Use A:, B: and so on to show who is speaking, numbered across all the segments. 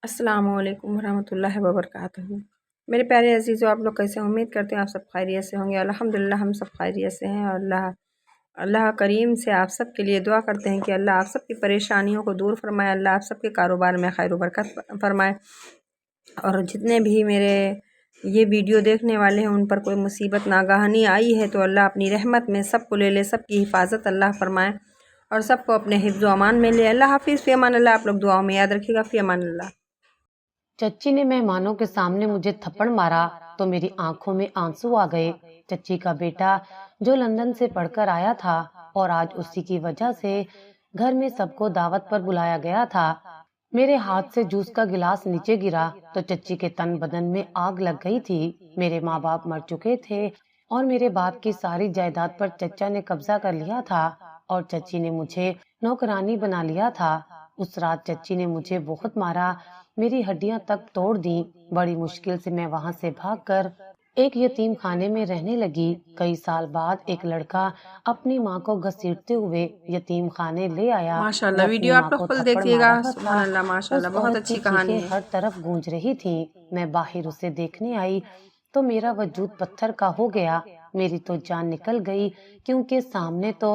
A: السلام علیکم ورحمۃ اللہ وبرکاتہ۔ میرے پیارے عزیزو، آپ لوگ کیسے ہیں؟ امید کرتے ہیں آپ سب خیریت سے ہوں گے۔ الحمدللہ ہم سب خیریت سے ہیں، اور اللہ کریم سے آپ سب کے لیے دعا کرتے ہیں کہ اللہ آپ سب کی پریشانیوں کو دور فرمائے، اللہ آپ سب کے کاروبار میں خیر و برکت فرمائے، اور جتنے بھی میرے یہ ویڈیو دیکھنے والے ہیں ان پر کوئی مصیبت ناگہانی آئی ہے تو اللہ اپنی رحمت میں سب کو لے لے، سب کی حفاظت اللہ فرمائے اور سب کو اپنے حفظ و امان میں لے۔ اللہ حافظ، فی امان اللہ۔ آپ لوگ دعاؤں میں یاد رکھیے گا، فی امان اللہ۔
B: چچی نے مہمانوں کے سامنے مجھے تھپڑ مارا تو میری آنکھوں میں آنسو آ گئے۔ چچی کا بیٹا جو لندن سے پڑھ کر آیا تھا اور آج اسی کی وجہ سے گھر میں سب کو دعوت پر بلایا گیا تھا، میرے ہاتھ سے جوس کا گلاس نیچے گرا تو چچی کے تن بدن میں آگ لگ گئی تھی۔ میرے ماں باپ مر چکے تھے اور میرے باپ کی ساری جائیداد پر چچا نے قبضہ کر لیا تھا، اور چچی نے مجھے نوکرانی بنا لیا تھا۔ اس رات چچی نے مجھے بہت مارا، میری ہڈیاں تک توڑ دیں۔ بڑی مشکل سے میں وہاں سے بھاگ کر ایک یتیم خانے میں رہنے لگی۔ کئی سال بعد ایک لڑکا اپنی ماں کو گھسیٹتے ہوئے یتیم خانے لے آیا۔
A: ماشاءاللہ،
B: وہ اپنی
A: ویڈیو آپ
B: ماں
A: لوگ
B: کو
A: فل
B: تھپڑ
A: دیکھیے
B: مار
A: گا۔
B: رہا
A: سبحان
B: تھا۔
A: اللہ،
B: اس
A: ماشاءاللہ، بہت
B: عورت کی
A: اچھی
B: چیخیں
A: کہانی ہے۔
B: ہر طرف گونج رہی تھیں۔ میں باہر اسے دیکھنے آئی تو میرا وجود پتھر کا ہو گیا۔ میری تو جان نکل گئی، کیونکہ سامنے تو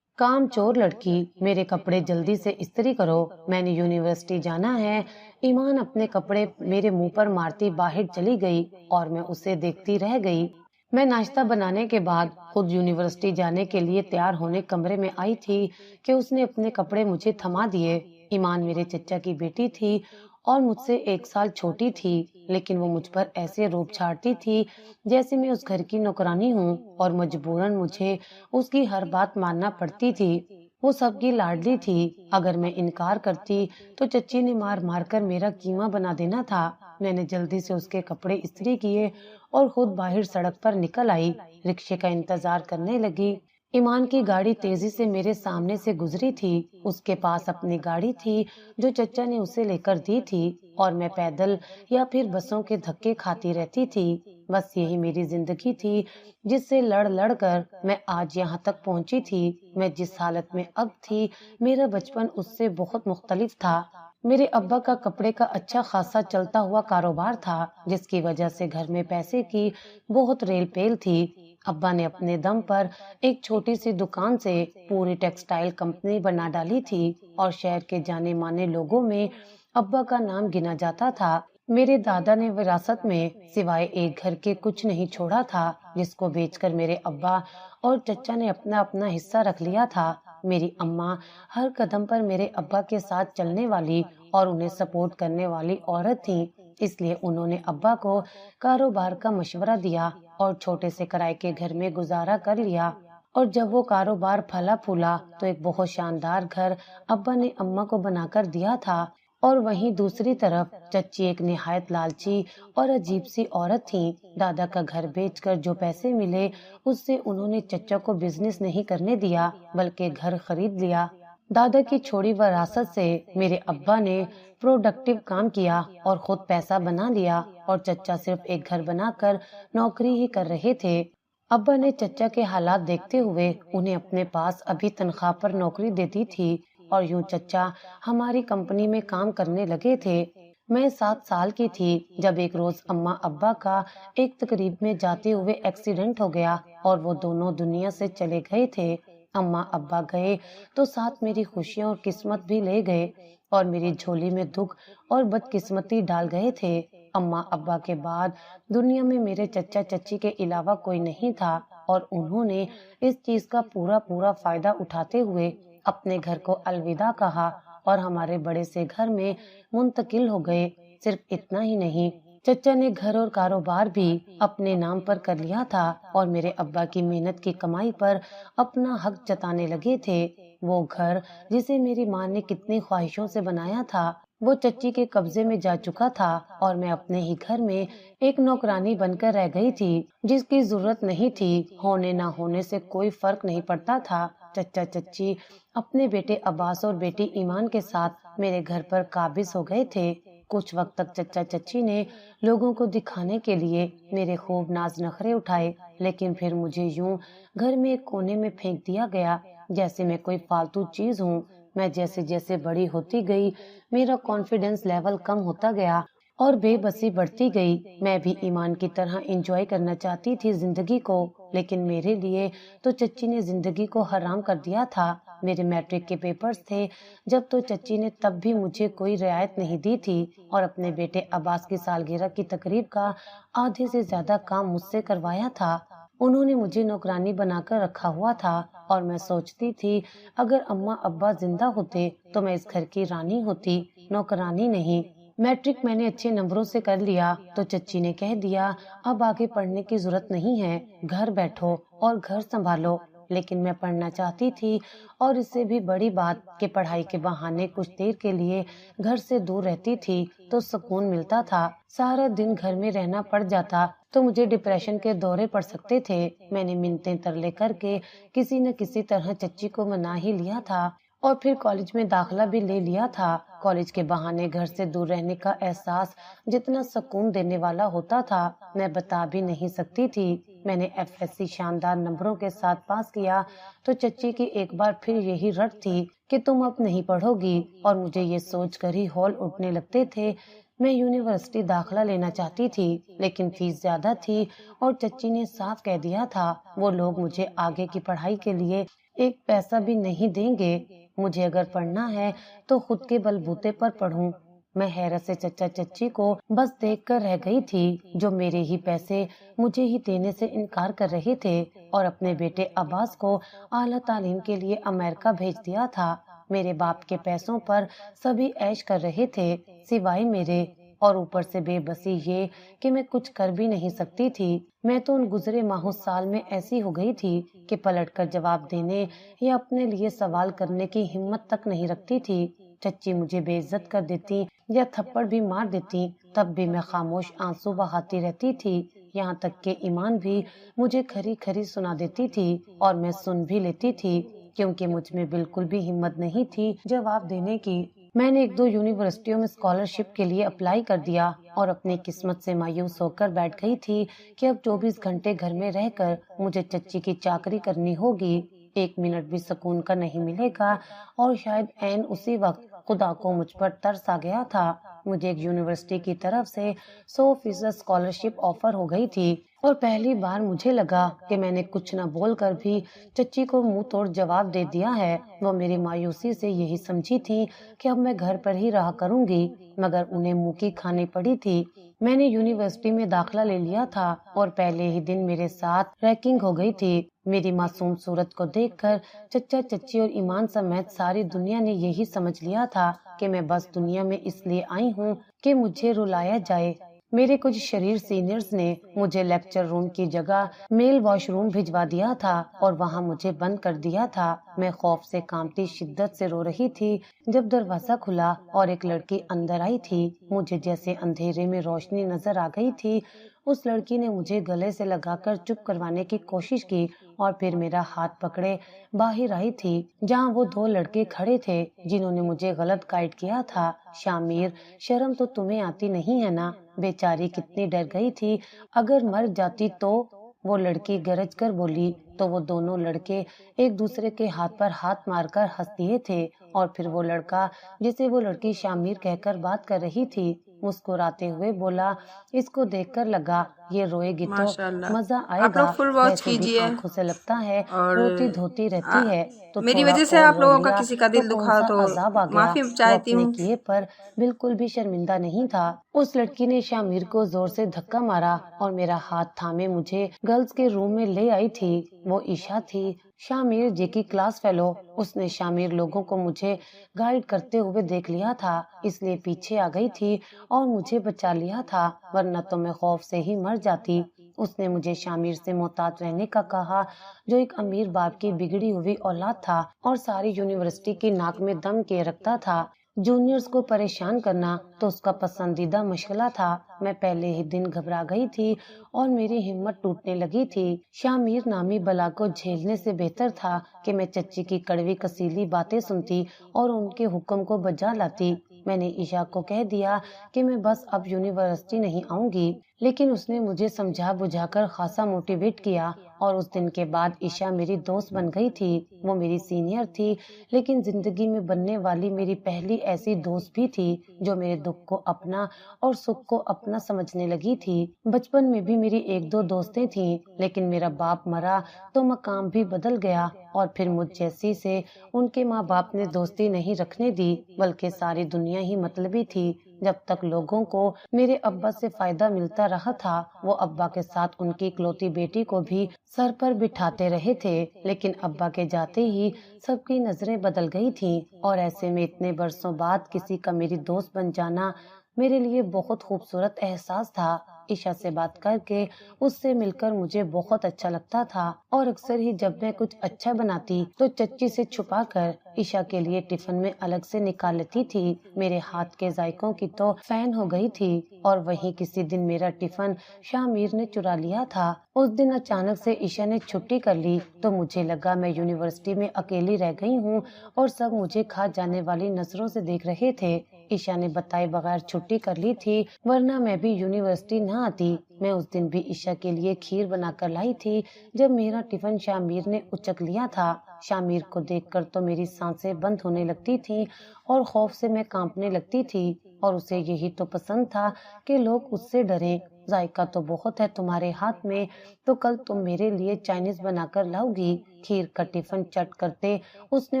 B: کام چور لڑکی۔ میرے کپڑے جلدی سے استری کرو، میں نے یونیورسٹی جانا ہے۔ ایمان اپنے کپڑے میرے منہ پر مارتی باہر چلی گئی اور میں اسے دیکھتی رہ گئی۔ میں ناشتہ بنانے کے بعد خود یونیورسٹی جانے کے لیے تیار ہونے کمرے میں آئی تھی کہ اس نے اپنے کپڑے مجھے تھما دیے۔ ایمان میرے چچا کی بیٹی تھی اور مجھ سے 1 سال چھوٹی تھی، لیکن وہ مجھ پر ایسے روب چھاڑتی تھی جیسے میں اس گھر کی نوکرانی ہوں، اور مجبوراً مجھے اس کی ہر بات ماننا پڑتی تھی۔ وہ سب کی لاڈلی تھی، اگر میں انکار کرتی تو چچی نے مار مار کر میرا کیما بنا دینا تھا۔ میں نے جلدی سے اس کے کپڑے استری کیے اور خود باہر سڑک پر نکل آئی، رکشے کا انتظار کرنے لگی۔ ایمان کی گاڑی تیزی سے میرے سامنے سے گزری تھی۔ اس کے پاس اپنی گاڑی تھی جو چچا نے اسے لے کر دی تھی، اور میں پیدل یا پھر بسوں کے دھکے کھاتی رہتی تھی۔ بس یہی میری زندگی تھی، جس سے لڑ لڑ کر میں آج یہاں تک پہنچی تھی۔ میں جس حالت میں اب تھی، میرا بچپن اس سے بہت مختلف تھا۔ میرے ابا کا کپڑے کا اچھا خاصا چلتا ہوا کاروبار تھا، جس کی وجہ سے گھر میں پیسے کی بہت ریل پیل تھی۔ ابا نے اپنے دم پر ایک چھوٹی سی دکان سے پوری ٹیکسٹائل کمپنی بنا ڈالی تھی، اور شہر کے جانے مانے لوگوں میں ابا کا نام گنا جاتا تھا۔ میرے دادا نے وراثت میں سوائے ایک گھر کے کچھ نہیں چھوڑا تھا، جس کو بیچ کر میرے ابا اور چچا نے اپنا اپنا حصہ رکھ لیا تھا۔ میری اماں ہر قدم پر میرے ابا کے ساتھ چلنے والی اور انہیں سپورٹ کرنے والی عورت تھی، اس لیے انہوں نے ابا کو کاروبار کا مشورہ دیا اور چھوٹے سے کرائے کے گھر میں گزارا کر لیا۔ اور جب وہ کاروبار پھلا پھولا تو ایک بہت شاندار گھر ابا نے اماں کو بنا کر دیا تھا۔ اور وہیں دوسری طرف چچی ایک نہایت لالچی اور عجیب سی عورت تھی۔ دادا کا گھر بیچ کر جو پیسے ملے اس سے انہوں نے چچا کو بزنس نہیں کرنے دیا بلکہ گھر خرید لیا۔ دادا کی چھوڑی وراثت سے میرے ابا نے پروڈکٹیو کام کیا اور خود پیسہ بنا لیا، اور چچا صرف ایک گھر بنا کر نوکری ہی کر رہے تھے۔ ابا نے چچا کے حالات دیکھتے ہوئے انہیں اپنے پاس ابھی تنخواہ پر نوکری دے دی تھی، اور یوں چچا ہماری کمپنی میں کام کرنے لگے تھے۔ میں 7 سال کی تھی جب ایک روز اماں ابا کا ایک تقریب میں جاتے ہوئے ایکسیڈنٹ ہو گیا اور وہ دونوں دنیا سے چلے گئے تھے۔ اماں ابا گئے تو ساتھ میری خوشیاں اور قسمت بھی لے گئے، اور میری جھولی میں دکھ اور بدقسمتی ڈال گئے تھے۔ اماں ابا کے بعد دنیا میں میرے چچا چچی کے علاوہ کوئی نہیں تھا، اور انہوں نے اس چیز کا پورا فائدہ اٹھاتے ہوئے اپنے گھر کو الوداع کہا اور ہمارے بڑے سے گھر میں منتقل ہو گئے۔ صرف اتنا ہی نہیں، چچا نے گھر اور کاروبار بھی اپنے نام پر کر لیا تھا اور میرے ابا کی محنت کی کمائی پر اپنا حق جتانے لگے تھے۔ وہ گھر جسے میری ماں نے کتنی خواہشوں سے بنایا تھا، وہ چچی کے قبضے میں جا چکا تھا، اور میں اپنے ہی گھر میں ایک نوکرانی بن کر رہ گئی تھی جس کی ضرورت نہیں تھی۔ ہونے نہ ہونے سے کوئی فرق نہیں پڑتا تھا۔ چچا چچی اپنے بیٹے عباس اور بیٹی ایمان کے ساتھ میرے گھر پر قابض ہو گئے تھے۔ کچھ وقت تک چچا چچی نے لوگوں کو دکھانے کے لیے میرے خوب ناز نخرے اٹھائے، لیکن پھر مجھے یوں گھر میں ایک کونے میں پھینک دیا گیا جیسے میں کوئی فالتو چیز ہوں۔ میں جیسے جیسے بڑی ہوتی گئی میرا کانفیڈنس لیول کم ہوتا گیا اور بے بسی بڑھتی گئی۔ میں بھی ایمان کی طرح انجوائے کرنا چاہتی تھی زندگی کو، لیکن میرے لیے تو چچی نے زندگی کو حرام کر دیا تھا۔ میرے میٹرک کے پیپرز تھے جب تو چچی نے تب بھی مجھے کوئی رعایت نہیں دی تھی اور اپنے بیٹے عباس کی سالگرہ کی تقریب کا آدھے سے زیادہ کام مجھ سے کروایا تھا۔ انہوں نے مجھے نوکرانی بنا کر رکھا ہوا تھا اور میں سوچتی تھی اگر اماں ابا زندہ ہوتے تو میں اس گھر کی رانی ہوتی، نوکرانی نہیں۔ میٹرک میں نے اچھے نمبروں سے کر لیا تو چچی نے کہہ دیا اب آگے پڑھنے کی ضرورت نہیں ہے، گھر بیٹھو اور گھر سنبھالو۔ لیکن میں پڑھنا چاہتی تھی اور اس سے بھی بڑی بات کہ پڑھائی کے بہانے کچھ دیر کے لیے گھر سے دور رہتی تھی تو سکون ملتا تھا۔ سارا دن گھر میں رہنا پڑ جاتا تو مجھے ڈپریشن کے دورے پڑ سکتے تھے۔ میں نے منتیں ترلے کر کے کسی نہ کسی طرح چچی کو منا ہی لیا تھا اور پھر کالج میں داخلہ بھی لے لیا تھا۔ کالج کے بہانے گھر سے دور رہنے کا احساس جتنا سکون دینے والا ہوتا تھا میں بتا بھی نہیں سکتی تھی۔ میں نے FSC شاندار نمبروں کے ساتھ پاس کیا تو چچی کی ایک بار پھر یہی رٹ تھی کہ تم اب نہیں پڑھو گی، اور مجھے یہ سوچ کر ہی ہول اٹھنے لگتے تھے۔ میں یونیورسٹی داخلہ لینا چاہتی تھی لیکن فیس زیادہ تھی اور چچی نے صاف کہہ دیا تھا وہ لوگ مجھے آگے کی پڑھائی کے لیے ایک پیسہ بھی نہیں دیں گے، مجھے اگر پڑھنا ہے تو خود کے بلبوتے پر پڑھوں۔ میں حیرت سے چچا چچی کو بس دیکھ کر رہ گئی تھی جو میرے ہی پیسے مجھے ہی دینے سے انکار کر رہے تھے اور اپنے بیٹے عباس کو اعلیٰ تعلیم کے لیے امریکہ بھیج دیا تھا۔ میرے باپ کے پیسوں پر سبھی عیش کر رہے تھے سوائے میرے، اور اوپر سے بے بسی یہ کہ میں کچھ کر بھی نہیں سکتی تھی۔ میں تو ان گزرے ماہوں سال میں ایسی ہو گئی تھی کہ پلٹ کر جواب دینے یا اپنے لیے سوال کرنے کی ہمت تک نہیں رکھتی تھی۔ چچی مجھے بے عزت کر دیتی یا تھپڑ بھی مار دیتی تب بھی میں خاموش آنسو بہاتی رہتی تھی، یہاں تک کہ ایمان بھی مجھے کھری کھری سنا دیتی تھی اور میں سن بھی لیتی تھی کیونکہ مجھ میں بالکل بھی ہمت نہیں تھی جواب دینے کی۔ میں نے 1-2 یونیورسٹیوں میں اسکالرشپ کے لیے اپلائی کر دیا اور اپنی قسمت سے مایوس ہو کر بیٹھ گئی تھی کہ اب 24 گھنٹے گھر میں رہ کر مجھے چچی کی چاکری کرنی ہوگی، 1 منٹ بھی سکون کا نہیں ملے گا۔ اور شاید عین اسی وقت خدا کو مجھ پر ترس آ گیا تھا۔ مجھے ایک یونیورسٹی کی طرف سے 100% اسکالرشپ آفر ہو گئی تھی اور پہلی بار مجھے لگا کہ میں نے کچھ نہ بول کر بھی چچی کو منہ توڑ جواب دے دیا ہے۔ وہ میری مایوسی سے یہی سمجھی تھی کہ اب میں گھر پر ہی رہا کروں گی، مگر انہیں منہ کی کھانی پڑی تھی۔ میں نے یونیورسٹی میں داخلہ لے لیا تھا اور پہلے ہی دن میرے ساتھ ریکنگ ہو گئی تھی۔ میری معصوم صورت کو دیکھ کر چچا چچی اور ایمان سمیت ساری دنیا نے یہی سمجھ لیا تھا کہ میں بس دنیا میں اس لیے آئی ہوں کہ مجھے رلایا جائے۔ میرے کچھ شریر سینئرز نے مجھے لیکچر روم کی جگہ میل واش روم بھجوا دیا تھا اور وہاں مجھے بند کر دیا تھا۔ میں خوف سے کانپتی شدت سے رو رہی تھی جب دروازہ کھلا اور ایک لڑکی اندر آئی تھی۔ مجھے جیسے اندھیرے میں روشنی نظر آ گئی تھی۔ اس لڑکی نے مجھے گلے سے لگا کر چپ کروانے کی کوشش کی اور پھر میرا ہاتھ پکڑے باہر آئی تھی جہاں وہ 2 لڑکے کھڑے تھے جنہوں نے مجھے غلط گائیڈ کیا تھا۔ شامیر، شرم تو تمہیں آتی نہیں ہے نا؟ بیچاری کتنی ڈر گئی تھی، اگر مر جاتی تو؟ وہ لڑکی گرج کر بولی تو وہ دونوں لڑکے ایک دوسرے کے ہاتھ پر ہاتھ مار کر ہنس دیے تھے اور پھر وہ لڑکا جسے وہ لڑکی شامیر کہہ کر بات کر رہی تھی مسکراتے ہوئے بولا اس کو دیکھ کر لگا یہ روئے گی تو
A: ماشاءاللہ
B: مزہ آئے
A: آپ لوگ
B: گا،
A: فل واچ
B: ویسے بھی
A: کیجئے۔
B: آنکھوں سے لگتا ہے
A: اور
B: روتی دھوتی رہتی ہے تو
A: میری
B: تھوڑا
A: وجہ سے
B: اور
A: آپ
B: رو
A: لوگوں کا
B: لیا
A: کسی کا
B: تو
A: دل
B: کون
A: دکھا
B: سا
A: تو
B: عذاب آ گیا۔
A: معافی
B: وہ
A: چاہتی
B: اپنے
A: ہوں۔
B: کیے پر بالکل بھی شرمندہ نہیں تھا۔ اس لڑکی نے شامیر کو زور سے دھکا مارا اور میرا ہاتھ تھامے مجھے گرلز کے روم میں لے آئی تھی۔ وہ عشا تھی، شامیر جی کی کلاس فیلو۔ اس نے شامیر لوگوں کو مجھے گائیڈ کرتے ہوئے دیکھ لیا تھا اس لیے پیچھے آ گئی تھی اور مجھے بچا لیا تھا، ورنہ تو میں خوف سے ہی مر جاتی۔ اس نے مجھے شامیر سے محتاط رہنے کا کہا جو ایک امیر باپ کی بگڑی ہوئی اولاد تھا اور ساری یونیورسٹی کی ناک میں دم کیے رکھتا تھا۔ جونیئرز کو پریشان کرنا تو اس کا پسندیدہ مشغلہ تھا۔ میں پہلے ہی دن گھبرا گئی تھی اور میری ہمت ٹوٹنے لگی تھی۔ شامیر نامی بلا کو جھیلنے سے بہتر تھا کہ میں چچی کی کڑوی کسیلی باتیں سنتی اور ان کے حکم کو بجا لاتی۔ میں نے عشا کو کہہ دیا کہ میں بس اب یونیورسٹی نہیں آؤں گی، لیکن اس نے مجھے سمجھا بجھا کر خاصا موٹیویٹ کیا اور اس دن کے بعد عشا میری دوست بن گئی تھی۔ وہ میری سینئر تھی، لیکن زندگی میں بننے والی میری پہلی ایسی دوست بھی تھی جو میرے دکھ کو اپنا اور سکھ کو اپنا سمجھنے لگی تھی۔ بچپن میں بھی میری ایک دو دوستیں تھیں، لیکن میرا باپ مرا تو مقام بھی بدل گیا، اور پھر مجھ جیسی سے ان کے ماں باپ نے دوستی نہیں رکھنے دی، بلکہ ساری دنیا ہی مطلبی تھی۔ جب تک لوگوں کو میرے ابا سے فائدہ ملتا رہا تھا، وہ ابا کے ساتھ ان کی اکلوتی بیٹی کو بھی سر پر بٹھاتے رہے تھے، لیکن ابا کے جاتے ہی سب کی نظریں بدل گئی تھیں، اور ایسے میں اتنے برسوں بعد کسی کا میری دوست بن جانا میرے لیے بہت خوبصورت احساس تھا۔ عشا سے بات کر کے، اس سے مل کر مجھے بہت اچھا لگتا تھا، اور اکثر ہی جب میں کچھ اچھا بناتی تو چچی سے چھپا کر عشا کے لیے ٹفن میں الگ سے نکال لیتی تھی۔ میرے ہاتھ کے ذائقوں کی تو فین ہو گئی تھی، اور وہیں کسی دن میرا ٹفن شامیر نے چرا لیا تھا۔ اس دن اچانک سے عشا نے چھٹی کر لی تو مجھے لگا میں یونیورسٹی میں اکیلی رہ گئی ہوں، اور سب مجھے کھا جانے والی نظروں سے دیکھ رہے تھے۔ عشا نے بتائے بغیر چھٹی کر لی تھی، ورنہ میں بھی یونیورسٹی نہ آتی۔ میں اس دن بھی عشا کے لیے کھیر بنا کر لائی تھی جب میرا ٹفن شامیر نے اچک لیا تھا۔ شامیر کو دیکھ کر تو میری سانسیں بند ہونے لگتی تھیں، اور خوف سے میں کانپنے لگتی تھی، اور اسے یہی تو پسند تھا کہ لوگ اس سے ڈریں۔ ذائقہ تو بہت ہے تمہارے ہاتھ میں، تو کل تم میرے لیے چائنیز بنا کر لاؤ گی؟ کھیر کا ٹفن چٹ کرتے اس نے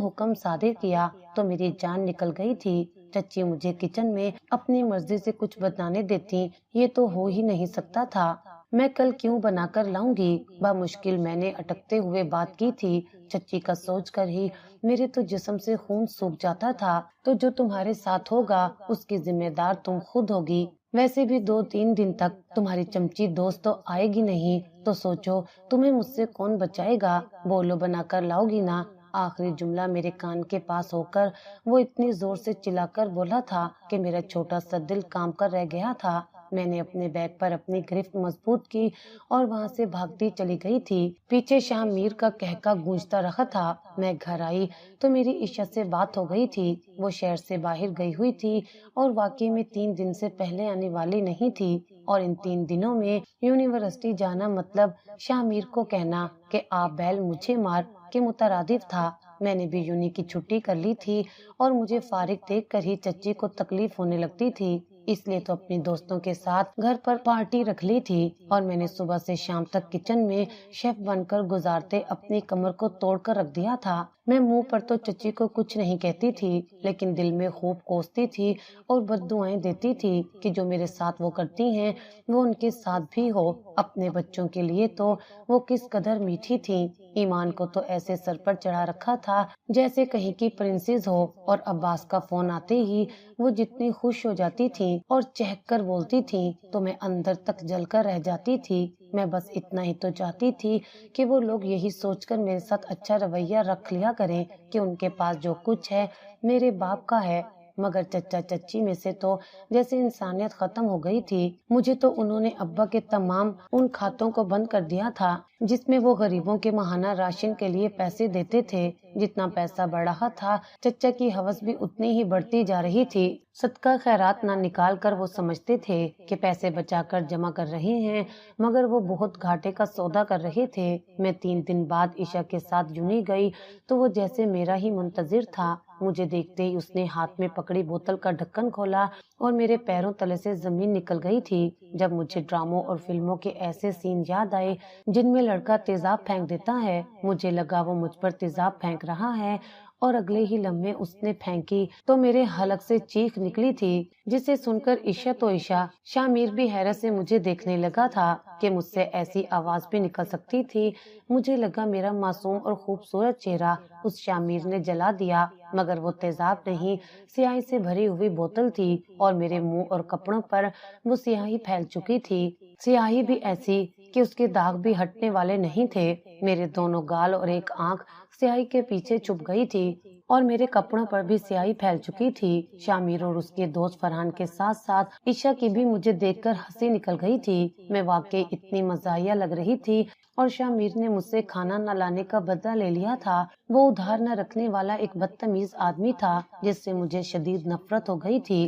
B: حکم صادر کیا تو میری جان نکل گئی تھی۔ چچی مجھے کچن میں اپنی مرضی سے کچھ بنانے دیتی، یہ تو ہو ہی نہیں سکتا تھا۔ میں کل کیوں بنا کر لاؤں گی؟ بمشکل میں نے اٹکتے ہوئے بات کی تھی۔ چچی کا سوچ کر ہی میرے تو جسم سے خون سوکھ جاتا تھا۔ تو جو تمہارے ساتھ ہوگا اس کی ذمہ دار تم خود ہوگی۔ ویسے بھی 2-3 دن تک تمہاری چمچی دوست تو آئے گی نہیں، تو سوچو تمہیں مجھ سے کون بچائے گا؟ بولو بنا کر لاؤ گی نا؟ آخری جملہ میرے کان کے پاس ہو کر وہ اتنی زور سے چلا کر بولا تھا کہ میرا چھوٹا سا دل کام کر رہ گیا تھا۔ میں نے اپنے بیگ پر اپنی گرفت مضبوط کی اور وہاں سے بھاگتی چلی گئی تھی۔ پیچھے شام میر کا کہکا گونجتا رہا تھا۔ میں گھر آئی تو میری عشا سے بات ہو گئی تھی۔ وہ شہر سے باہر گئی ہوئی تھی، اور واقعی میں 3 دن سے پہلے آنے والی نہیں تھی، اور ان 3 دنوں میں یونیورسٹی جانا مطلب شامیر کو کہنا کہ آپ بیل مجھے مار کے مترادف تھا۔ میں نے بھی یونی کی چھٹی کر لی تھی، اور مجھے فارغ دیکھ کر ہی چچی کو تکلیف ہونے لگتی تھی، اس لیے تو اپنی دوستوں کے ساتھ گھر پر پارٹی رکھ لی تھی، اور میں نے صبح سے شام تک کچن میں شیف بن کر گزارتے اپنی کمر کو توڑ کر رکھ دیا تھا۔ میں منہ پر تو چچی کو کچھ نہیں کہتی تھی، لیکن دل میں خوب کوستی تھی اور بد دعائیں دیتی تھی کہ جو میرے ساتھ وہ کرتی ہیں وہ ان کے ساتھ بھی ہو۔ اپنے بچوں کے لیے تو وہ کس قدر میٹھی تھی۔ ایمان کو تو ایسے سر پر چڑھا رکھا تھا جیسے کہیں کی پرنسز ہو، اور عباس کا فون آتے ہی وہ جتنی خوش ہو جاتی تھی اور چہک کر بولتی تھی تو میں اندر تک جل کر رہ جاتی تھی۔ میں بس اتنا ہی تو چاہتی تھی کہ وہ لوگ یہی سوچ کر میرے ساتھ اچھا رویہ رکھ لیا کریں کہ ان کے پاس جو کچھ ہے میرے باپ کا ہے، مگر چچا چچی میں سے تو جیسے انسانیت ختم ہو گئی تھی۔ مجھے تو انہوں نے ابا کے تمام ان کھاتوں کو بند کر دیا تھا جس میں وہ غریبوں کے ماہانہ راشن کے لیے پیسے دیتے تھے۔ جتنا پیسہ بڑھ رہا تھا چچا کی ہوس بھی اتنی ہی بڑھتی جا رہی تھی۔ صدقہ خیرات نہ نکال کر وہ سمجھتے تھے کہ پیسے بچا کر جمع کر رہے ہیں، مگر وہ بہت گھاٹے کا سودا کر رہے تھے۔ میں 3 دن بعد عشا کے ساتھ یونی گئی تو وہ جیسے میرا ہی منتظر تھا۔ مجھے دیکھتے ہی اس نے ہاتھ میں پکڑی بوتل کا ڈھکن کھولا اور میرے پیروں تلے سے زمین نکل گئی تھی۔ جب مجھے ڈراموں اور فلموں کے ایسے سین یاد آئے جن میں لڑکا تیزاب پھینک دیتا ہے، مجھے لگا وہ مجھ پر تیزاب پھینک رہا ہے، اور اگلے ہی لمحے اس نے پھینکی تو میرے حلق سے چیخ نکلی تھی، جسے سن کر عشا تو عشا، شامیر بھی حیرت سے مجھے دیکھنے لگا تھا کہ مجھ سے ایسی آواز بھی نکل سکتی تھی۔ مجھے لگا میرا معصوم اور خوبصورت چہرہ اس شامیر نے جلا دیا، مگر وہ تیزاب نہیں، سیاہی سے بھری ہوئی بوتل تھی، اور میرے منہ اور کپڑوں پر وہ سیاہی پھیل چکی تھی، سیاہی بھی ایسی کہ اس کے داغ بھی ہٹنے والے نہیں تھے۔ میرے دونوں گال اور ایک آنکھ سیاہی کے پیچھے چھپ گئی تھی، اور میرے کپڑوں پر بھی سیاہی پھیل چکی تھی۔ شامیر اور اس کے دوست فرحان کے ساتھ ساتھ عشا کی بھی مجھے دیکھ کر ہنسی نکل گئی تھی۔ میں واقعی اتنی مزاحیہ لگ رہی تھی، اور شامیر نے مجھ سے کھانا نہ لانے کا بدلہ لے لیا تھا۔ وہ ادھار نہ رکھنے والا ایک بدتمیز آدمی تھا جس سے مجھے شدید نفرت ہو گئی تھی۔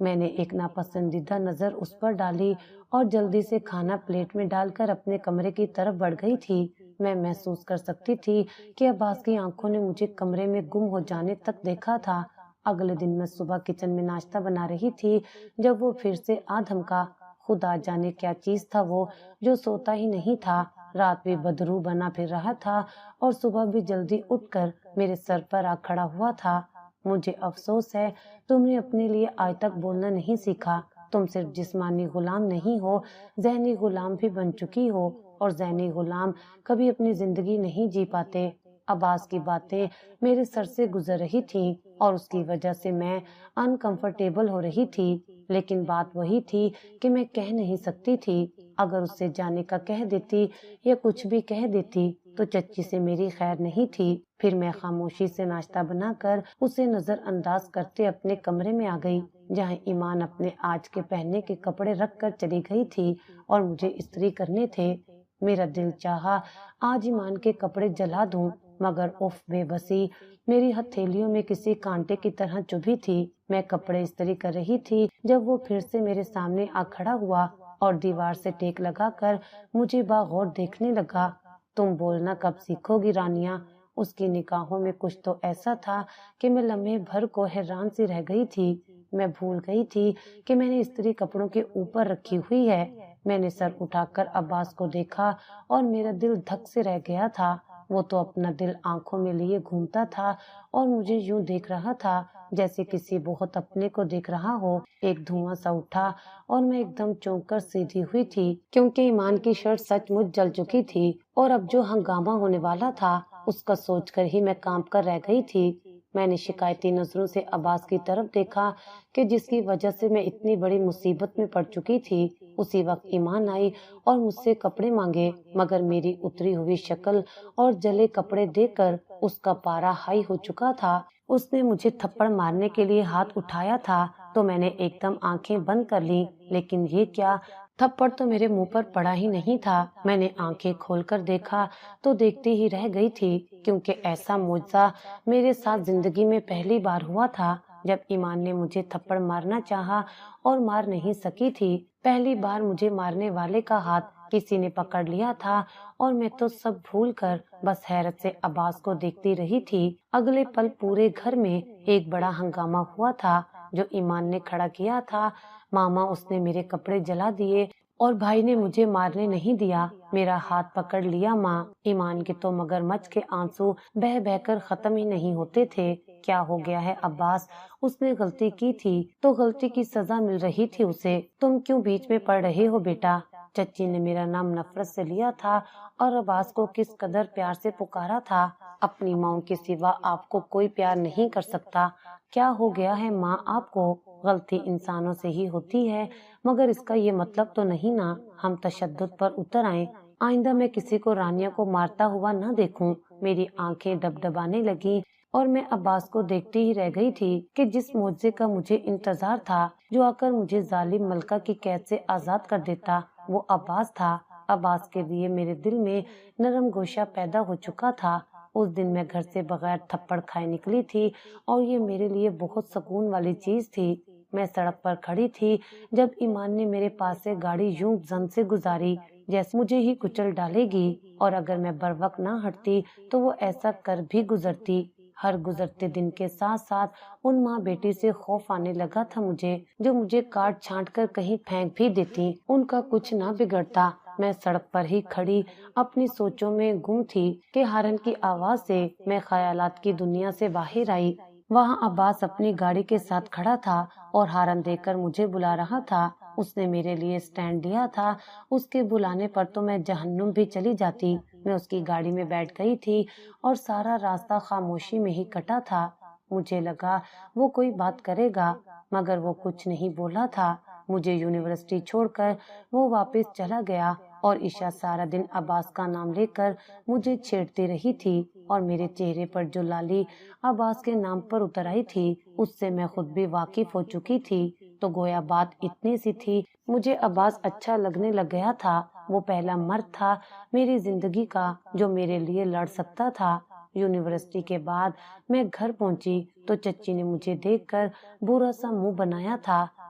B: میں نے ایک ناپسندیدہ نظر اس پر ڈالی اور جلدی سے کھانا پلیٹ میں ڈال کر اپنے کمرے کی طرف بڑھ گئی تھی۔ میں محسوس کر سکتی تھی کہ عباس کی آنکھوں نے مجھے کمرے میں گم ہو جانے تک دیکھا تھا۔ اگلے دن میں صبح کچن میں ناشتہ بنا رہی تھی جب وہ پھر سے آ دھمکا۔ خدا جانے کیا چیز تھا وہ جو سوتا ہی نہیں تھا۔ رات بھی بدرو بنا پھر رہا تھا اور صبح بھی جلدی اٹھ کر میرے سر پر آ کھڑا ہوا تھا۔ مجھے افسوس ہے تم نے اپنے لیے آج تک بولنا نہیں سیکھا۔ تم صرف جسمانی غلام نہیں ہو، ذہنی غلام بھی بن چکی ہو، اور ذہنی غلام کبھی اپنی زندگی نہیں جی پاتے۔ عباس کی باتیں میرے سر سے گزر رہی تھیں اور اس کی وجہ سے میں انکمفرٹیبل ہو رہی تھی، لیکن بات وہی تھی کہ میں کہہ نہیں سکتی تھی۔ اگر اس سے جانے کا کہہ دیتی یا کچھ بھی کہہ دیتی تو چچی سے میری خیر نہیں تھی۔ پھر میں خاموشی سے ناشتہ بنا کر اسے نظر انداز کرتے اپنے کمرے میں آ گئی، جہاں ایمان اپنے آج کے پہننے کے کپڑے رکھ کر چلی گئی تھی اور مجھے استری کرنے تھے۔ میرا دل چاہا آج ایمان کے کپڑے جلا دوں، مگر اف بے بسی میری ہتھیلیوں میں کسی کانٹے کی طرح چبھی تھی۔ میں کپڑے استری کر رہی تھی جب وہ پھر سے میرے سامنے آ کھڑا ہوا اور دیوار سے ٹیک لگا کر مجھے باغور دیکھنے لگا۔ تم بولنا کب سیکھو گی رانیہ؟ اس کی نگاہوں میں کچھ تو ایسا تھا کہ میں لمحے بھر کو حیران سی رہ گئی تھی۔ میں بھول گئی تھی کہ میں نے استری کپڑوں کے اوپر رکھی ہوئی ہے۔ میں نے سر اٹھا کر عباس کو دیکھا اور میرا دل دھک سے رہ گیا تھا۔ وہ تو اپنا دل آنکھوں میں لیے گھومتا تھا اور مجھے یوں دیکھ رہا تھا جیسے کسی بہت اپنے کو دیکھ رہا ہو۔ ایک دھواں سا اٹھا اور میں ایک دم چونک کر سیدھی ہوئی تھی، کیونکہ ایمان کی شرٹ سچ مچ جل چکی تھی اور اب جو ہنگامہ ہونے والا تھا اس کا سوچ کر ہی میں کانپ کر رہ گئی تھی۔ میں نے شکایتی نظروں سے عباس کی طرف دیکھا کہ جس کی وجہ سے میں اتنی بڑی مصیبت میں پڑ چکی تھی۔ اسی وقت ایمان آئی اور مجھ سے کپڑے مانگے، مگر میری اتری ہوئی شکل اور جلے کپڑے دیکھ کر اس کا پارا ہائی ہو چکا تھا۔ اس نے مجھے تھپڑ مارنے کے لیے ہاتھ اٹھایا تھا تو میں نے ایک دم آنکھیں بند کر لی، لیکن یہ کیا، تھپڑ تو میرے منہ پر پڑا ہی نہیں تھا۔ میں نے آنکھیں کھول کر دیکھا تو دیکھتی ہی رہ گئی تھی، کیونکہ ایسا معجزہ میرے ساتھ زندگی میں پہلی بار ہوا تھا جب ایمان نے مجھے تھپڑ مارنا چاہا اور مار نہیں سکی تھی۔ پہلی بار مجھے مارنے والے کا ہاتھ کسی نے پکڑ لیا تھا اور میں تو سب بھول کر بس حیرت سے عباس کو دیکھتی رہی تھی۔ اگلے پل پورے گھر میں ایک بڑا ہنگامہ ہوا تھا جو ایمان نے کھڑا کیا تھا۔ ماما اس نے میرے کپڑے جلا دیے اور بھائی نے مجھے مارنے نہیں دیا، میرا ہاتھ پکڑ لیا ماں۔ ایمان کے تو مگر مچھ کے آنسو بہہ بہہ کر ختم ہی نہیں ہوتے تھے۔ کیا ہو گیا ہے عباس؟ اس نے غلطی کی تھی تو غلطی کی سزا مل رہی تھی اسے، تم کیوں بیچ میں پڑ رہے ہو بیٹا؟ چچی نے میرا نام نفرت سے لیا تھا اور عباس کو کس قدر پیار سے پکارا تھا۔ اپنی ماں کے سوا آپ کو کوئی پیار نہیں کر سکتا۔ کیا ہو گیا ہے ماں آپ کو؟ غلطی انسانوں سے ہی ہوتی ہے، مگر اس کا یہ مطلب تو نہیں نا ہم تشدد پر اتر آئیں۔ آئندہ میں کسی کو رانیہ کو مارتا ہوا نہ دیکھوں۔ میری آنکھیں ڈبڈبانے لگیں اور میں عباس کو دیکھتی ہی رہ گئی تھی کہ جس معجزے کا مجھے انتظار تھا، جو آ کر مجھے ظالم ملکہ کی قید سے آزاد کر دیتا، وہ عباس تھا۔ عباس کے لیے میرے دل میں نرم گوشہ پیدا ہو چکا تھا۔ اس دن میں گھر سے بغیر تھپڑ کھائے نکلی تھی اور یہ میرے لیے بہت سکون والی چیز تھی۔ میں سڑک پر کھڑی تھی جب ایمان نے میرے پاس سے گاڑی یوں زن سے گزاری جیسے مجھے ہی کچل ڈالے گی، اور اگر میں بر وقت نہ ہٹتی تو وہ ایسا کر بھی گزرتی۔ ہر گزرتے دن کے ساتھ ساتھ ان ماں بیٹی سے خوف آنے لگا تھا مجھے، جو مجھے کاٹ چھانٹ کر کہیں پھینک بھی دیتی، ان کا کچھ نہ بگڑتا۔ میں سڑک پر ہی کھڑی اپنی سوچوں میں گم تھی کہ ہارن کی آواز سے میں خیالات کی دنیا سے باہر آئی۔ وہاں عباس اپنی گاڑی کے ساتھ کھڑا تھا اور ہارن دے کر مجھے بلا رہا تھا۔ اس نے میرے لیے اسٹینڈ لیا تھا، اس کے بلانے پر تو میں جہنم بھی چلی جاتی۔ میں اس کی گاڑی میں بیٹھ گئی تھی اور سارا راستہ خاموشی میں ہی کٹا تھا۔ مجھے لگا وہ کوئی بات کرے گا، مگر وہ کچھ نہیں بولا تھا۔ مجھے یونیورسٹی چھوڑ کر وہ واپس چلا گیا اور عشاء سارا دن عباس کا نام لے کر مجھے چھیڑتی رہی تھی، اور میرے چہرے پر جو لالی عباس کے نام پر اتر آئی تھی اس سے میں خود بھی واقف ہو چکی تھی۔ تو گویا بات اتنی سی تھی، مجھے عباس اچھا لگنے لگ گیا تھا۔ وہ پہلا مرد تھا میری زندگی کا جو میرے لیے لڑ سکتا تھا۔ یونیورسٹی کے بعد میں گھر پہنچی تو چچی نے مجھے دیکھ کر برا سا منہ بنایا تھا۔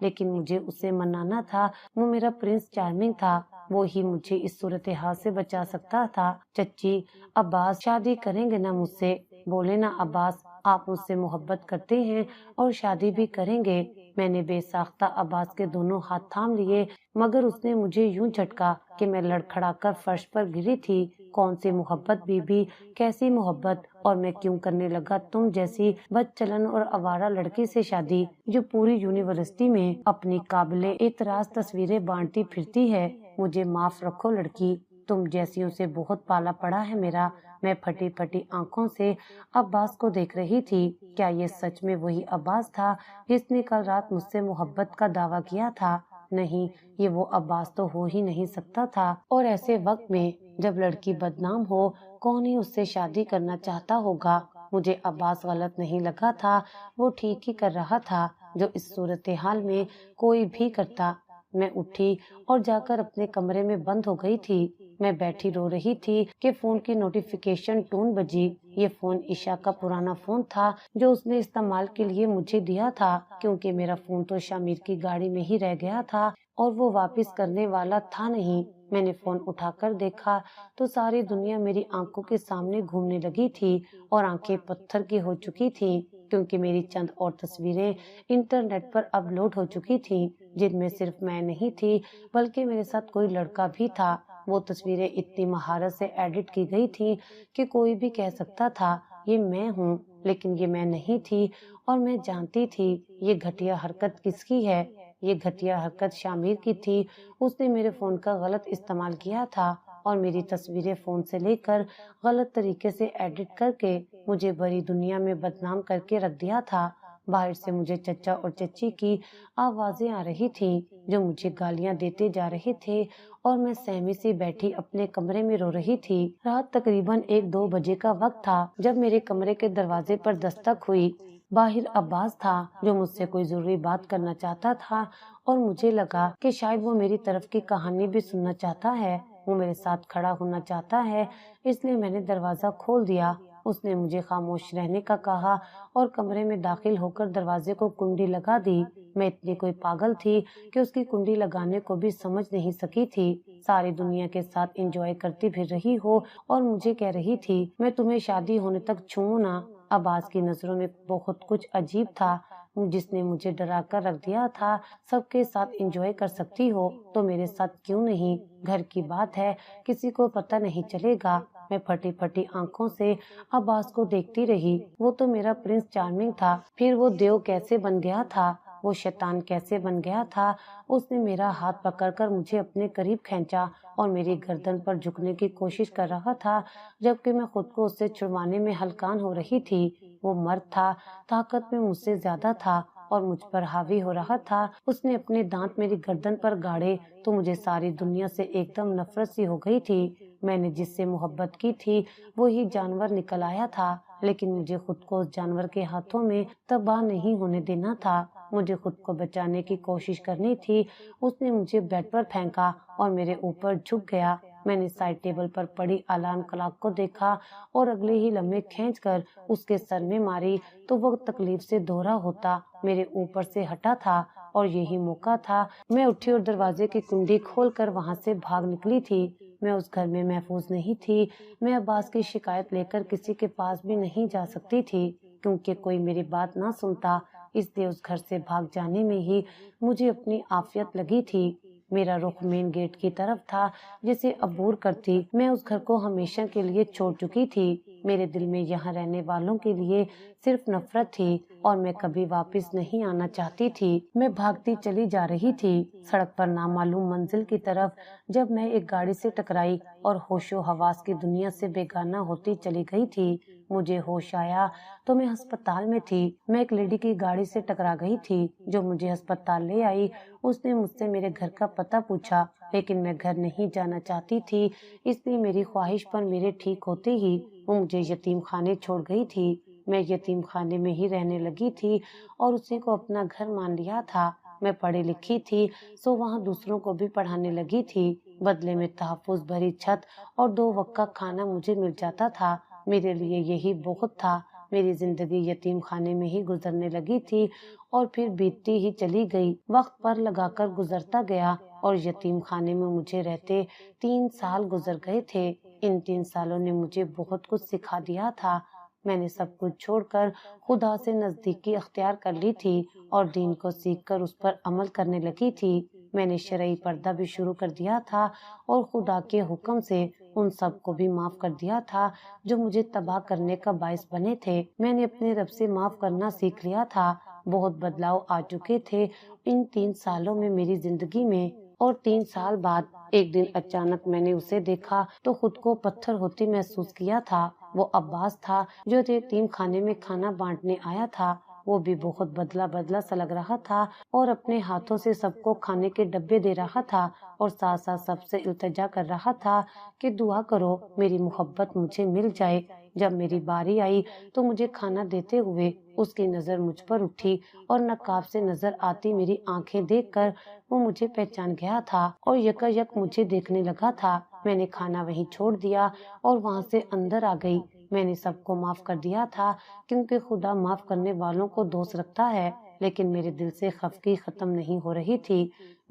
B: لیکن مجھے اسے منانا تھا. وہ میرا پرنس چارمنگ تھا, وہ ہی مجھے اس صورتحال سے بچا سکتا تھا. چچی, عباس شادی کریں گے نا مجھ سے؟ بولے نا عباس, آپ مجھ سے محبت کرتے ہیں اور شادی بھی کریں گے. میں نے بے ساختہ عباس کے دونوں ہاتھ تھام لیے, مگر اس نے مجھے یوں جھٹکا کہ میں لڑکھڑا کر فرش پر گری تھی. کون سی محبت بی بی, کیسی محبت, اور میں کیوں کرنے لگا تم جیسی بد چلن اور آوارہ لڑکی سے شادی, جو پوری یونیورسٹی میں اپنی قابل اعتراض تصویریں بانٹتی پھرتی ہے. مجھے معاف رکھو لڑکی, تم جیسیوں سے بہت پالا پڑا ہے میرا. میں پھٹی پھٹی آنکھوں سے عباس کو دیکھ رہی تھی. کیا یہ سچ میں وہی عباس تھا جس نے کل رات مجھ سے محبت کا دعویٰ کیا تھا؟ نہیں, یہ وہ عباس تو ہو ہی نہیں سکتا تھا. اور ایسے وقت میں جب لڑکی بدنام ہو, کون ہی اس سے شادی کرنا چاہتا ہوگا؟ مجھے عباس غلط نہیں لگا تھا, وہ ٹھیک ہی کر رہا تھا جو اس صورتحال میں کوئی بھی کرتا. میں اٹھی اور جا کر اپنے کمرے میں بند ہو گئی تھی. میں بیٹھی رو رہی تھی کہ فون کی نوٹیفیکیشن ٹون بجی. یہ فون عشا کا پرانا فون تھا جو اس نے استعمال کے لیے مجھے دیا تھا, کیونکہ میرا فون تو شامیر کی گاڑی میں ہی رہ گیا تھا اور وہ واپس کرنے والا تھا نہیں. میں نے فون اٹھا کر دیکھا تو ساری دنیا میری آنکھوں کے سامنے گھومنے لگی تھی اور آنکھیں پتھر کی ہو چکی تھیں, کیونکہ میری چند اور تصویریں انٹرنیٹ پر اپلوڈ ہو چکی تھیں, جن میں صرف میں نہیں تھی بلکہ میرے ساتھ کوئی لڑکا بھی تھا. وہ تصویریں اتنی مہارت سے ایڈٹ کی گئی تھی کہ کوئی بھی کہہ سکتا تھا یہ میں ہوں, لیکن یہ میں نہیں تھی. اور میں جانتی تھی یہ گھٹیا حرکت کس کی ہے. یہ گھٹیا حرکت شامیر کی تھی. اس نے میرے فون کا غلط استعمال کیا تھا اور میری تصویریں فون سے لے کر غلط طریقے سے ایڈٹ کر کے مجھے بڑی دنیا میں بدنام کر کے رکھ دیا تھا. باہر سے مجھے چچا اور چچی کی آوازیں آ رہی تھیں جو مجھے گالیاں دیتے جا رہے تھے, اور میں سہمی سی بیٹھی اپنے کمرے میں رو رہی تھی. رات تقریباً 1-2 بجے کا وقت تھا جب میرے کمرے کے دروازے پر دستک ہوئی. باہر عباس تھا جو مجھ سے کوئی ضروری بات کرنا چاہتا تھا, اور مجھے لگا کہ شاید وہ میری طرف کی کہانی بھی سننا چاہتا ہے. وہ میرے ساتھ کھڑا ہونا چاہتا ہے, اس لیے میں نے دروازہ کھول دیا. اس نے مجھے خاموش رہنے کا کہا اور کمرے میں داخل ہو کر دروازے کو کنڈی لگا دی. میں اتنی کوئی پاگل تھی کہ اس کی کنڈی لگانے کو بھی سمجھ نہیں سکی تھی. ساری دنیا کے ساتھ انجوائے کرتی پھر رہی ہو اور مجھے کہہ رہی تھی میں تمہیں شادی ہونے تک چھوؤں نا. عباس کی نظروں میں بہت کچھ عجیب تھا جس نے مجھے ڈرا کر رکھ دیا تھا. سب کے ساتھ انجوائے کر سکتی ہو تو میرے ساتھ کیوں نہیں؟ گھر کی بات ہے, کسی کو پتہ نہیں چلے گا. میں پھٹی پھٹی آنکھوں سے عباس کو دیکھتی رہی. وہ تو میرا پرنس چارمنگ تھا, پھر وہ دیو کیسے بن گیا تھا, وہ شیطان کیسے بن گیا تھا. اس نے میرا ہاتھ پکڑ کر مجھے اپنے قریب کھینچا اور میری گردن پر جھکنے کی کوشش کر رہا تھا, جبکہ میں خود کو اس سے چھڑوانے میں ہلکان ہو رہی تھی. وہ مرد تھا, طاقت میں مجھ سے زیادہ تھا اور مجھ پر حاوی ہو رہا تھا. اس نے اپنے دانت میری گردن پر گاڑے تو مجھے ساری دنیا سے ایک دم نفرت سی ہو گئی تھی. میں نے جس سے محبت کی تھی وہی جانور نکل آیا تھا, لیکن مجھے خود کو اس جانور کے ہاتھوں میں تباہ نہیں ہونے دینا تھا. مجھے خود کو بچانے کی کوشش کرنی تھی. اس نے مجھے بیڈ پر پھینکا اور میرے اوپر جھک گیا. میں نے سائڈ ٹیبل پر پڑی الارم کلاک کو دیکھا اور اگلے ہی لمحے کھینچ کر اس کے سر میں ماری تو وہ تکلیف سے دوہرا ہوتا میرے اوپر سے ہٹا تھا, اور یہی موقع تھا. میں اٹھی اور دروازے کی کنڈی کھول کر وہاں سے بھاگ نکلی تھی. میں اس گھر میں محفوظ نہیں تھی. میں عباس کی شکایت لے کر کسی کے پاس بھی نہیں جا سکتی تھی کیونکہ کوئی میری بات نہ سنتا. اس لیے اس گھر سے بھاگ جانے میں ہی مجھے اپنی عافیت لگی تھی. میرا رخ مین گیٹ کی طرف تھا جسے عبور کرتی میں اس گھر کو ہمیشہ کے لیے چھوڑ چکی تھی. میرے دل میں یہاں رہنے والوں کے لیے صرف نفرت تھی اور میں کبھی واپس نہیں آنا چاہتی تھی. میں بھاگتی چلی جا رہی تھی سڑک پر نامعلوم منزل کی طرف, جب میں ایک گاڑی سے ٹکرائی اور ہوش و حواس کی دنیا سے بیگانہ ہوتی چلی گئی تھی. مجھے ہوش آیا تو میں ہسپتال میں تھی. میں ایک لیڈی کی گاڑی سے ٹکرا گئی تھی جو مجھے ہسپتال لے آئی. اس نے مجھ سے میرے گھر کا پتہ پوچھا, لیکن میں گھر نہیں جانا چاہتی تھی, اس لیے میری خواہش پر میرے ٹھیک ہوتے ہی وہ مجھے یتیم خانے چھوڑ گئی تھی. میں یتیم خانے میں ہی رہنے لگی تھی اور اسی کو اپنا گھر مان لیا تھا. میں پڑھی لکھی تھی سو وہاں دوسروں کو بھی پڑھانے لگی تھی. بدلے میں تحفظ بھری چھت اور 2 وقت کا کھانا مجھے مل جاتا تھا. میرے لیے یہی بہت تھا. میری زندگی یتیم خانے میں ہی گزرنے لگی تھی اور پھر بیتتی ہی چلی گئی، وقت پر لگا کر گزرتا گیا اور یتیم خانے میں مجھے رہتے 3 سال گزر گئے تھے۔ ان 3 سالوں نے مجھے بہت کچھ سکھا دیا تھا۔ میں نے سب کچھ چھوڑ کر خدا سے نزدیکی اختیار کر لی تھی اور دین کو سیکھ کر اس پر عمل کرنے لگی تھی۔ میں نے شرعی پردہ بھی شروع کر دیا تھا اور خدا کے حکم سے ان سب کو بھی معاف کر دیا تھا جو مجھے تباہ کرنے کا باعث بنے تھے۔ میں نے اپنے رب سے معاف کرنا سیکھ لیا تھا۔ بہت بدلاؤ آ چکے تھے ان 3 سالوں میں میری زندگی میں، اور 3 سال بعد ایک دن اچانک میں نے اسے دیکھا تو خود کو پتھر ہوتی محسوس کیا تھا۔ وہ عباس تھا جو یتیم خانے میں کھانا بانٹنے آیا تھا۔ وہ بھی بہت بدلا بدلا سا لگ رہا تھا اور اپنے ہاتھوں سے سب کو کھانے کے ڈبے دے رہا تھا اور ساتھ ساتھ سب سے التجا کر رہا تھا کہ دعا کرو میری محبت مجھے مل جائے۔ جب میری باری آئی تو مجھے کھانا دیتے ہوئے اس کی نظر مجھ پر اٹھی اور نقاب سے نظر آتی میری آنکھیں دیکھ کر وہ مجھے پہچان گیا تھا اور یکا یک مجھے دیکھنے لگا تھا۔ میں نے کھانا وہیں چھوڑ دیا اور وہاں سے اندر آ گئی۔ میں نے سب کو معاف کر دیا تھا کیونکہ خدا معاف کرنے والوں کو دوست رکھتا ہے، لیکن میرے دل سے خفگی ختم نہیں ہو رہی تھی۔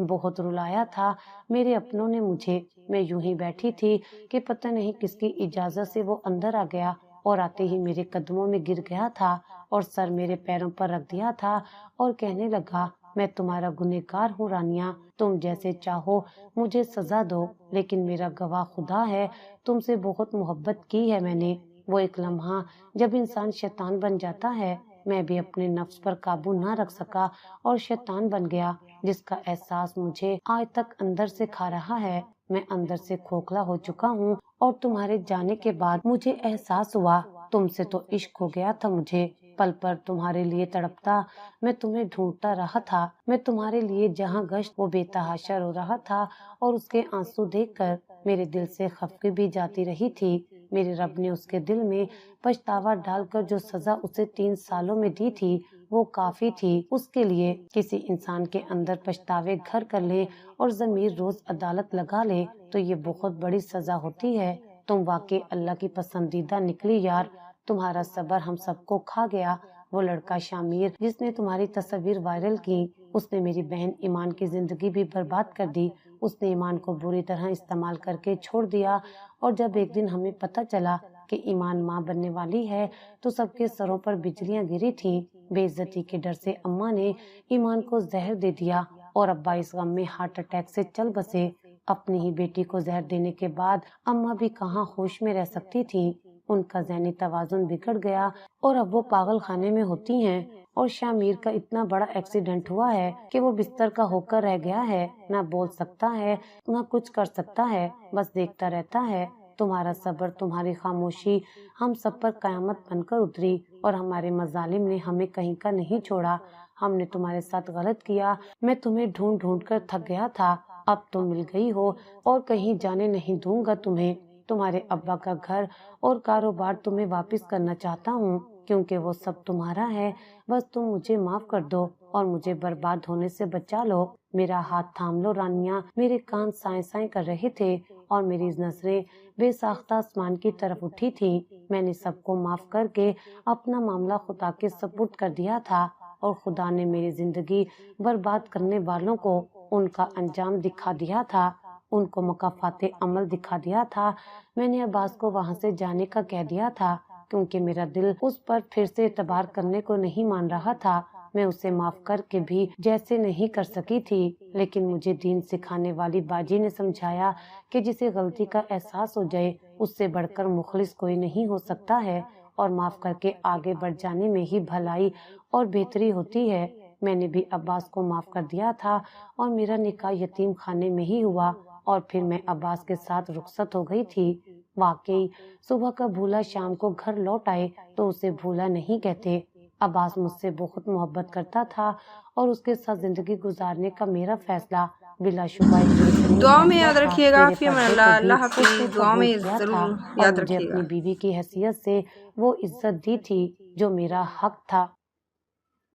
B: بہت رلایا تھا میرے اپنوں نے مجھے۔ میں یوں ہی بیٹھی تھی کہ پتہ نہیں کس کی اجازت سے وہ اندر آ گیا اور آتے ہی میرے قدموں میں گر گیا تھا اور سر میرے پیروں پر رکھ دیا تھا اور کہنے لگا، میں تمہارا گنہگار ہوں رانیہ، تم جیسے چاہو مجھے سزا دو، لیکن میرا گواہ خدا ہے تم سے بہت محبت کی ہے میں نے۔ وہ ایک لمحہ جب انسان شیطان بن جاتا ہے، میں بھی اپنے نفس پر قابو نہ رکھ سکا اور شیطان بن گیا، جس کا احساس مجھے آج تک اندر سے کھا رہا ہے۔ میں اندر سے کھوکھلا ہو چکا ہوں اور تمہارے جانے کے بعد مجھے احساس ہوا تم سے تو عشق ہو گیا تھا مجھے۔ پل پر تمہارے لیے تڑپتا میں تمہیں ڈھونڈتا رہا تھا۔ میں تمہارے لیے جہاں گشت وہ بے تحاشا رو رہا تھا اور اس کے آنسو دیکھ کر میرے دل سے خفگی بھی جاتی رہی تھی۔ میرے رب نے اس کے دل میں پچھتاوا ڈال کر جو سزا اسے 3 سالوں میں دی تھی وہ کافی تھی اس کے لیے۔ کسی انسان کے اندر پچھتاوے گھر کر لے اور ضمیر روز عدالت لگا لے تو یہ بہت بڑی سزا ہوتی ہے۔ تم واقعی اللہ کی پسندیدہ نکلی یار، تمہارا صبر ہم سب کو کھا گیا۔ وہ لڑکا شامیر جس نے تمہاری تصویر وائرل کی، اس نے میری بہن ایمان کی زندگی بھی برباد کر دی۔ اس نے ایمان کو بری طرح استعمال کر کے چھوڑ دیا، اور جب ایک دن ہمیں پتہ چلا کہ ایمان ماں بننے والی ہے تو سب کے سروں پر بجلیاں گری تھیں۔ بے عزتی کے ڈر سے اماں نے ایمان کو زہر دے دیا اور ابا اس غم میں ہارٹ اٹیک سے چل بسے۔ اپنی ہی بیٹی کو زہر دینے کے بعد اماں بھی کہاں ہوش میں رہ سکتی تھی۔ ان کا ذہنی توازن بگڑ گیا اور اب وہ پاگل خانے میں ہوتی ہیں، اور شامیر کا اتنا بڑا ایکسیڈنٹ ہوا ہے کہ وہ بستر کا ہو کر رہ گیا ہے، نہ بول سکتا ہے نہ کچھ کر سکتا ہے، بس دیکھتا رہتا ہے۔ تمہارا صبر، تمہاری خاموشی ہم سب پر قیامت بن کر اتری، اور ہمارے مظالم نے ہمیں کہیں کا نہیں چھوڑا۔ ہم نے تمہارے ساتھ غلط کیا، میں تمہیں ڈھونڈ ڈھونڈ کر تھک گیا تھا، اب تم مل گئی ہو اور کہیں جانے نہیں دوں گا تمہیں۔ تمہارے ابا کا گھر اور کاروبار تمہیں واپس کرنا چاہتا ہوں کیونکہ وہ سب تمہارا ہے، بس تم مجھے معاف کر دو اور مجھے برباد ہونے سے بچا لو۔ میرا ہاتھ تھام لو رانیہ۔ میرے کان سائیں سائیں کر رہے تھے اور میری نظریں بے ساختہ آسمان کی طرف اٹھی تھی۔ میں نے سب کو معاف کر کے اپنا معاملہ خدا کے سپرد کر دیا تھا، اور خدا نے میری زندگی برباد کرنے والوں کو ان کا انجام دکھا دیا تھا، ان کو مکافات عمل دکھا دیا تھا۔ میں نے عباس کو وہاں سے جانے کا کہہ دیا تھا کیونکہ میرا دل اس پر پھر سے اعتبار کرنے کو نہیں مان رہا تھا۔ میں اسے معاف کر کے بھی جیسے نہیں کر سکی تھی، لیکن مجھے دین سکھانے والی باجی نے سمجھایا کہ جسے غلطی کا احساس ہو جائے اس سے بڑھ کر مخلص کوئی نہیں ہو سکتا ہے، اور معاف کر کے آگے بڑھ جانے میں ہی بھلائی اور بہتری ہوتی ہے۔ میں نے بھی عباس کو معاف کر دیا تھا اور میرا نکاح یتیم خانے میں ہی ہوا، اور پھر میں عباس کے ساتھ رخصت ہو گئی تھی۔ واقعی صبح کا بھولا شام کو گھر لوٹ آئے تو اسے بھولا نہیں کہتے۔ عباس مجھ سے بہت محبت کرتا تھا اور اس کے ساتھ زندگی گزارنے کا میرا فیصلہ بلا شبہ
A: دعا میں یاد رکھیے گا۔ فی امان اللہ۔ اللہ
B: اس نے
A: حافظ۔ دعا میں
B: قبول کیا
A: ضرور
B: تھا
A: یاد
B: اور مجھے
A: رکھیے گا۔
B: اپنی بیوی کی حیثیت سے وہ عزت دی تھی جو میرا حق تھا۔